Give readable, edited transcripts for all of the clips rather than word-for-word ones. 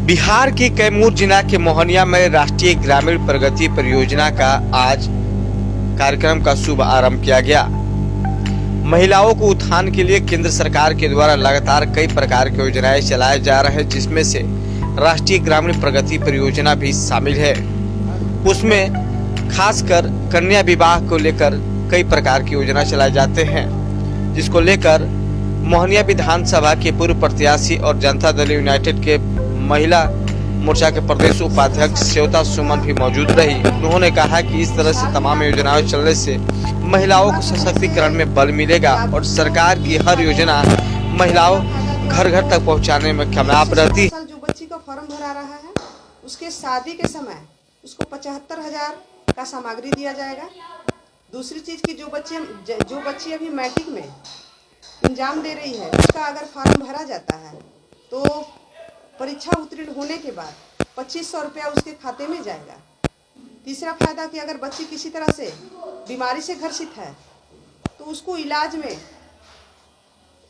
बिहार के कैमूर जिला के मोहनिया में राष्ट्रीय ग्रामीण प्रगति परियोजना का आज कार्यक्रम का शुभ आरंभ किया गया। महिलाओं को उत्थान के लिए केंद्र सरकार के द्वारा लगातार कई प्रकार की योजनाएं चलाए जा रहे हैं, जिसमें से राष्ट्रीय ग्रामीण प्रगति परियोजना भी शामिल है। उसमें खासकर कन्या विवाह को लेकर कई प्रकार की योजना चलाए जाते हैं, जिसको लेकर मोहनिया विधानसभा के पूर्व प्रत्याशी और जनता दल यूनाइटेड के महिला मोर्चा के प्रदेश उपाध्यक्ष श्वेता सुमन भी मौजूद रही। उन्होंने कहा कि इस तरह से तमाम योजनाएं चलने से महिलाओं को सशक्तिकरण में बल मिलेगा और सरकार की हर योजना महिलाओं घर घर तक पहुंचाने में कामयाब रहती। जो बच्ची का फॉर्म भरा रहा है उसके शादी के समय उसको 75,000 का सामग्री दिया जाएगा। दूसरी चीज की जो बच्ची अभी मैट्रिक में एग्जाम दे रही है, उसका अगर फॉर्म भरा जाता है तो परीक्षा उत्तीर्ण होने के बाद 2500 रुपया उसके खाते में जाएगा। तीसरा फायदा कि अगर बच्ची किसी तरह से बीमारी से ग्रसित है तो उसको इलाज में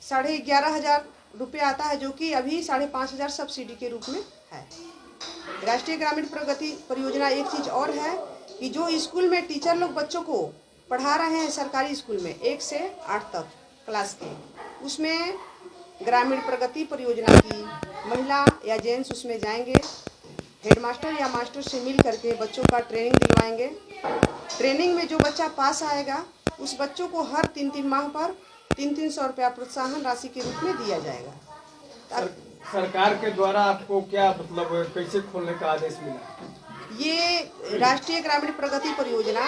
11,500 रुपया आता है, जो कि अभी 5,500 सब्सिडी के रूप में है। राष्ट्रीय ग्रामीण प्रगति परियोजना एक चीज और है कि जो स्कूल में टीचर लोग बच्चों को पढ़ा रहे हैं सरकारी स्कूल में 1 से 8 तक क्लास के, उसमें ग्रामीण प्रगति परियोजना की महिला या जेंट्स उसमें जाएंगे, हेडमास्टर या मास्टर से मिल करके बच्चों का ट्रेनिंग दिलवाएंगे। ट्रेनिंग में जो बच्चा पास आएगा उस बच्चों को हर 3-3 माह पर 300 रुपया प्रोत्साहन राशि के रूप में दिया जाएगा। सरकार के द्वारा आपको क्या मतलब कैसे खोलने का आदेश मिला? ये राष्ट्रीय ग्रामीण प्रगति परियोजना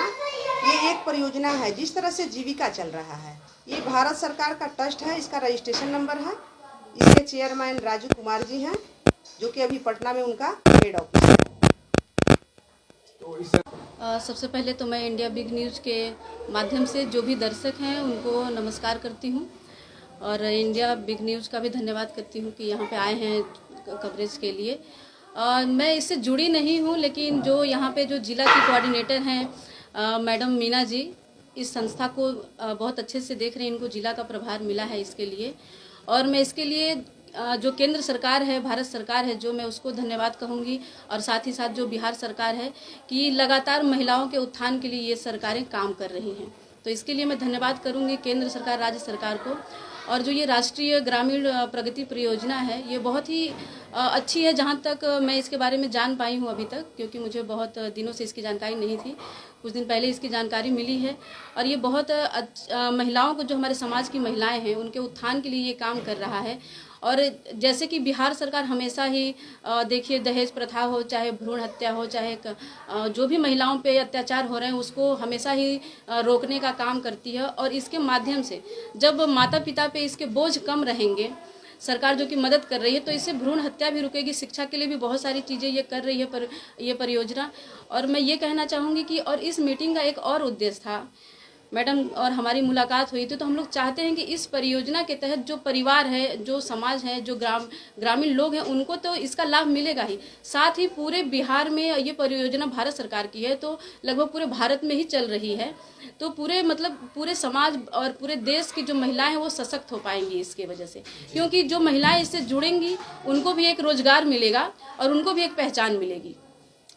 ये एक परियोजना है जिस तरह से जीविका चल रहा है। ये भारत सरकार का ट्रस्ट है, इसका रजिस्ट्रेशन नंबर है। इसके चेयरमैन राजू कुमार जी हैं, जो कि अभी पटना में उनका हेड ऑफिस है। सबसे पहले तो मैं इंडिया बिग न्यूज़ के माध्यम से जो भी दर्शक हैं उनको नमस्कार करती हूं और इंडिया बिग न्यूज़ का भी धन्यवाद करती हूं कि यहाँ पे आए हैं कवरेज के लिए। मैं इससे जुड़ी नहीं हूं, लेकिन जो यहाँ पे जो जिला की कोऑर्डिनेटर हैं मैडम मीना जी, इस संस्था को बहुत अच्छे से देख रहे हैं। इनको जिला का प्रभार मिला है इसके लिए, और मैं इसके लिए जो केंद्र सरकार है, भारत सरकार है, जो मैं उसको धन्यवाद कहूँगी, और साथ ही साथ जो बिहार सरकार है कि लगातार महिलाओं के उत्थान के लिए ये सरकारें काम कर रही हैं। तो इसके लिए मैं धन्यवाद करूँगी केंद्र सरकार, राज्य सरकार को। और जो ये राष्ट्रीय ग्रामीण प्रगति परियोजना है ये बहुत ही अच्छी है, जहाँ तक मैं इसके बारे में जान पाई हूँ अभी तक, क्योंकि मुझे बहुत दिनों से इसकी जानकारी नहीं थी। कुछ दिन पहले इसकी जानकारी मिली है और ये बहुत महिलाओं को, जो हमारे समाज की महिलाएं हैं, उनके उत्थान के लिए ये काम कर रहा है। और जैसे कि बिहार सरकार हमेशा ही देखिए दहेज प्रथा हो, चाहे भ्रूण हत्या हो, चाहे जो भी महिलाओं पे अत्याचार हो रहे हैं उसको हमेशा ही रोकने का काम करती है। और इसके माध्यम से जब माता पिता पे इसके बोझ कम रहेंगे, सरकार जो कि मदद कर रही है, तो इससे भ्रूण हत्या भी रुकेगी। शिक्षा के लिए भी बहुत सारी चीज़ें ये कर रही है ये परियोजना। और मैं ये कहना चाहूँगी कि और इस मीटिंग का एक और उद्देश्य था, मैडम और हमारी मुलाकात हुई थी, तो हम लोग चाहते हैं कि इस परियोजना के तहत जो परिवार है, जो समाज है, जो ग्रामीण लोग हैं, उनको तो इसका लाभ मिलेगा ही, साथ ही पूरे बिहार में ये परियोजना भारत सरकार की है, तो लगभग पूरे भारत में ही चल रही है। तो पूरे समाज और पूरे देश की जो महिलाएं हैं वो सशक्त हो पाएंगी इसके वजह से, क्योंकि जो महिलाएं इससे जुड़ेंगी उनको भी एक रोजगार मिलेगा और उनको भी एक पहचान मिलेगी।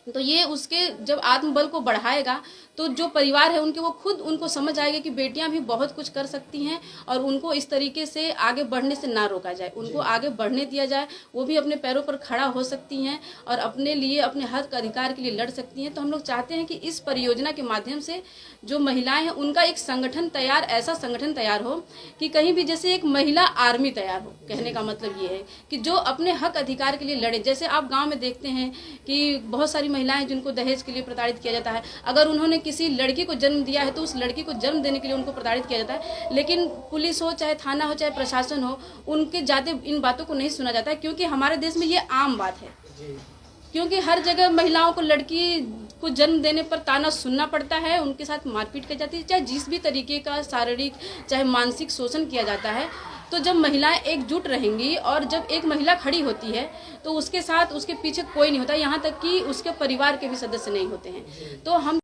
तो ये उसके जब आत्मबल को बढ़ाएगा तो जो परिवार है उनके, वो खुद उनको समझ आएगा कि बेटियां भी बहुत कुछ कर सकती हैं और उनको इस तरीके से आगे बढ़ने से ना रोका जाए, उनको आगे बढ़ने दिया जाए। वो भी अपने पैरों पर खड़ा हो सकती हैं और अपने लिए, अपने हक अधिकार के लिए लड़ सकती हैं। तो हम लोग चाहते हैं कि इस परियोजना के माध्यम से जो महिलाएं हैं उनका एक संगठन तैयार, ऐसा संगठन तैयार हो कि कहीं भी जैसे एक महिला आर्मी तैयार हो। कहने का मतलब ये है कि जो अपने हक अधिकार के लिए लड़े। जैसे आप गाँव में देखते हैं कि बहुत सारी महिलाएं जिनको दहेज के लिए प्रताड़ित किया जाता है, अगर उन्होंने किसी लड़की को जन्म दिया है तो उस लड़की को जन्म देने के लिए उनको प्रताड़ित किया जाता है। लेकिन पुलिस हो, चाहे थाना हो, चाहे प्रशासन हो, उनके ज़्यादा इन बातों को नहीं सुना जाता है, क्योंकि हमारे देश में ये आम बात है। क्योंकि हर जगह महिलाओं को लड़की को जन्म देने पर ताना सुनना पड़ता है, उनके साथ मारपीट की जाती है, चाहे जिस भी तरीके का शारीरिक चाहे मानसिक शोषण किया जाता है। तो जब महिलाएं एकजुट रहेंगी और जब एक महिला खड़ी होती है तो उसके साथ उसके पीछे कोई नहीं होता, यहाँ तक कि उसके परिवार के भी सदस्य नहीं होते हैं। तो हम